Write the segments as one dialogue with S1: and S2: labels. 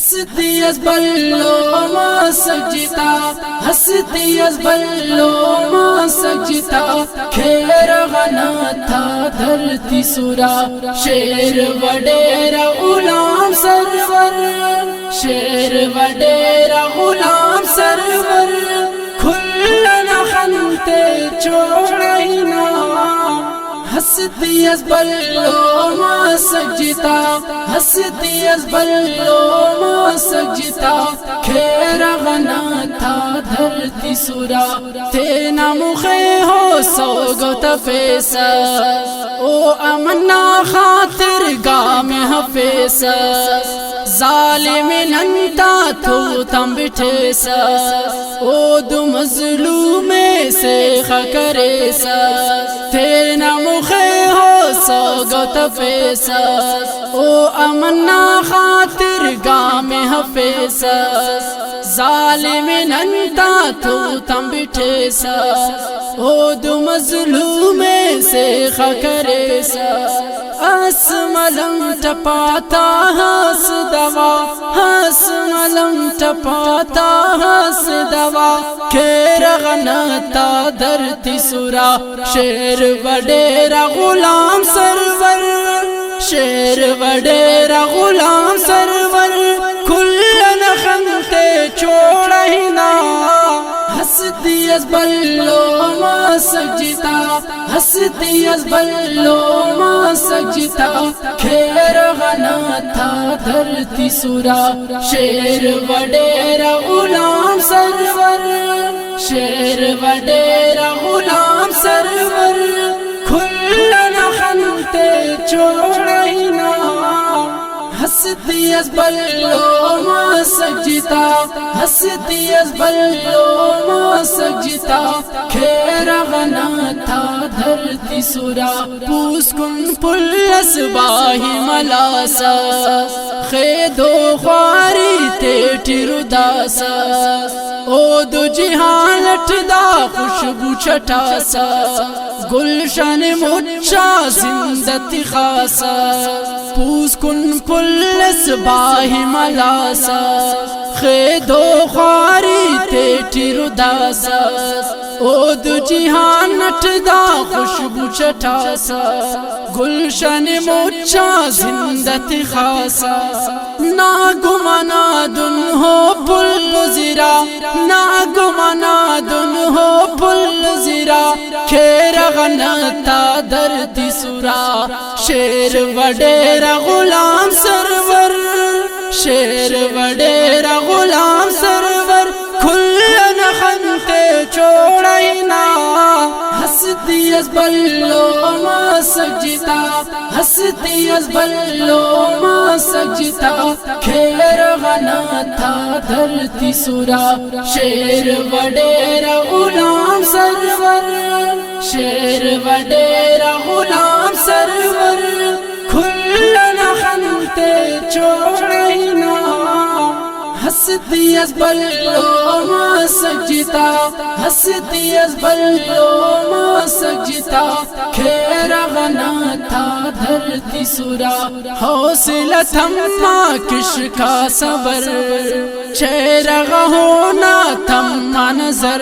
S1: ہستی از بلو ما سجتا، ہستی از بلو ما سجتا، کھیر غنا تھا دھرتی سورا، شیر وڈیرا غلام سرور، شیر وڈیرا غلام سرور، کھلنا خنتے چھوڑینا، ہستی از بلو ما سجتا، ہستی از بلو ما سجتا، کھیر غنا تھا دھرتی سورا، تینا مخے ہو سوگو تفیسا، او امنا خاطر گام حفیسا، ظالم ننتا تو تم بٹھیسا، او دو مظلوم سے خکریسا، تینا مخے ہو سوگو تفیسا، او امنا خاطر گام حفیسا، ظالم ننتا تو تم بٹھیسا، او دو مظلوم سے خکریسا، اس ملم ٹپاتا ہاس دوا، ہاس ملم ٹپاتا ہاس دوا، کھیر غنا تا دھرتی سورا، شیر وڈیرا غلام سرور، شیر وڈیرا غلام سرور، کھلن خنتے چھوڑینا، ہستی از بلو ما سجتا، ہستی از بلو ما سجتا، کھیر غنا تھا دھرتی سورا، شیر وڈیرا غلام سرور، شیر وڈیرا غلام سرور، کھلنا خنتے چھوڑینا، ہستی از بلو ما سجتا، ہستی از بلو ما سجتا، کھیر غنا تھا دھرتی سورا، پوس کن پلس باہی ملاسا، خیدو خواری تیٹی رداسا، او دو جہان لٹدا خوشبو چھٹاسا، گلشن مچا زندتی خاصا، پوس کن پلس باہی ملاسا، خیدو خواری تیٹی رداسا، او دو جہان نٹدا خوشبو چھٹاسا، گلشن مچا زندتی خاصا، نا گمنا دن ہو پل زیرا، نا گمنا دن ہو پل زیرا، کھیر غنا تا دھرتی سورا، شیر وڈیرا غلام سرور، شیر وڈیرا غلام سرور، کھلن خنتے چھوڑینا، ہستی از بلو ما سجتا، ہستی از بلو ما سجتا، کھیر غنا تھا دھرتی سورا، شیر وڈیرا غلام سرور، شیر وڈیرا غلام سرور، کھلنا خنتے چھوڑینا، ہستی از بلو ما سجتا، ہستی از بلو ما سجتا، کھیر غنا تھا دھرتی سورا، حوصلہ تھما کش کا صبر، چہرہ ہونا تھما نظر،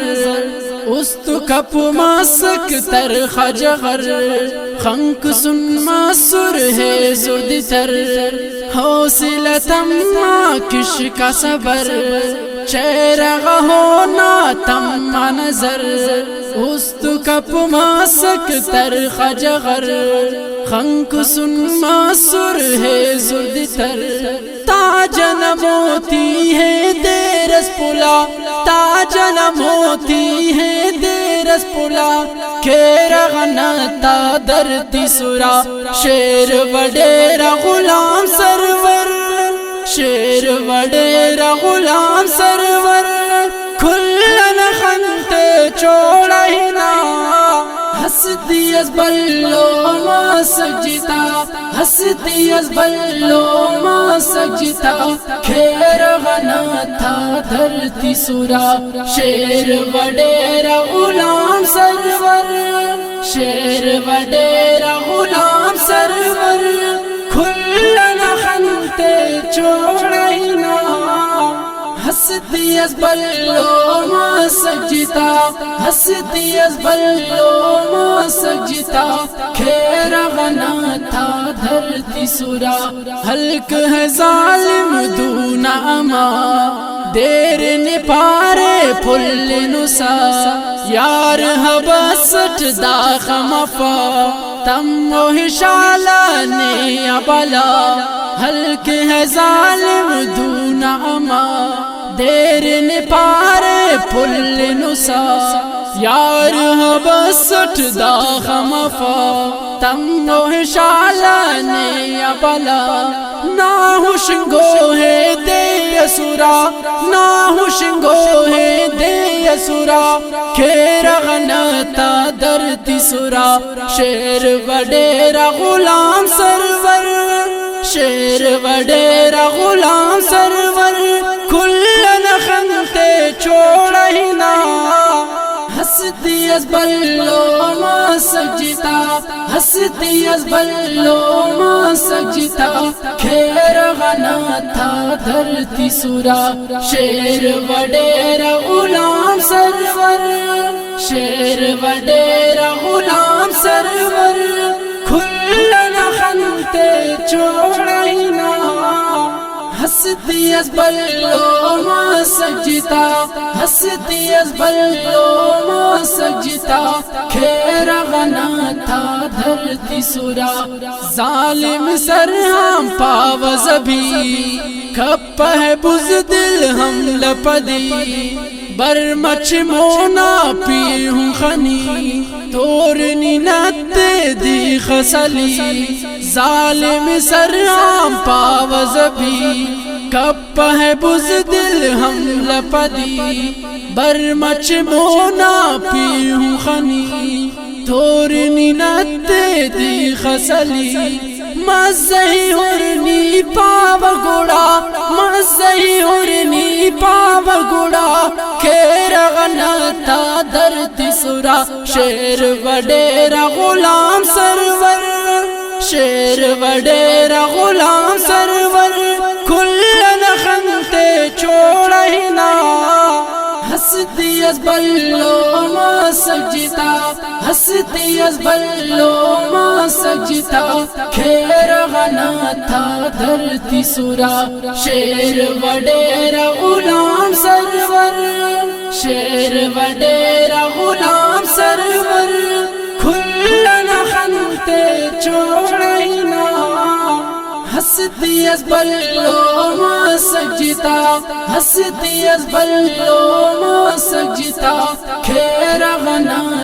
S1: است کپ ماسک تر خجغر، خنک سن ماسر ہے زرد تر، حوصلہ تما کش کا صبر، چہرہ ہونا تما نظر، است کپ ماسک تر خجغر، خنک سن ماسر ہے زرد تر، تاجن موتی ہے دیرس پلا، تاجن موتی ہے دیرس پلا، کھیر غنا تا دھرتی سورا، شیر وڈیرا غلام سرور، شیر وڈیرا غلام سرور، کھلن خنتے چھوڑینا، ہستی از بلو ما سجتا، ہستی از بلو ما سجتا، کھیر غنا تھا دھرتی سورا، شیر وڈیرا غلام سرور، شیر وڈیرا غلام سرور، کھلنا خنتے چھوڑینا، ہستی از بلو ما سجتا ہستی از بلو ما سجتا کھیر غنا تھا دھرتی سورا حلق ہے ظالم دون اما دیر نپارے پھل نسا یار حبست داخ مفا تم و حشالہ نے ابلا حلق ہے ظالم دون اما دیر نپارے پھل نسا یار حبست داخ مفا تم و حشالہ نے ابلا نا ہوشنگو ہے دے سورا نا ہوشنگو ہے دے سورا کھیر غنتا درتی سورا شیر وڈیرا غلام سرور شیر وڈیرا غلام سرور کلن خنتے چھوڑینا ہستی از بلو ما سجتا ہستی از بلو ما سجتا کھیر غنا تھا دھرتی سورا شیر وڈیرا غلام سرور شیر وڈیرا غلام سرور کھلن خنتے چھوڑینا ہستی از بلو ما سجتا ہستی از بلو ما سجتا کھیر غنا تھا دھرتی سورا ظالم سرہم پاوز بھی کھپ ہے بزدل ہم لپدی برمچ مونا پی ہوں خنی تورنی نت دی خسلی ظالم سرہم پاوز بھی کپ ہے بزدل ہم لپدی برمچ مونا پی ہوں خنی تورنی نت دی خسلی مزہی ہرنی پاو گوڑا مزہی ہرنی پاو گوڑا کھیر غنا تھا دھرتی سورا شیر وڈیرا غلام سرور شیر وڈیرا غلام سرور کلن خنتے چھوڑینا ہستی از بلو ما سجتا ہستی از بلو ما سجتا کھیر غنا تھا دھرتی سورا شیر وڈیرا غلام سرور شیر وڈیرا غلام سرور کھلن خنتے چھوڑینا ہستی از بلو ما سجتا ہستی از بلو ما سجتا کھیر غنا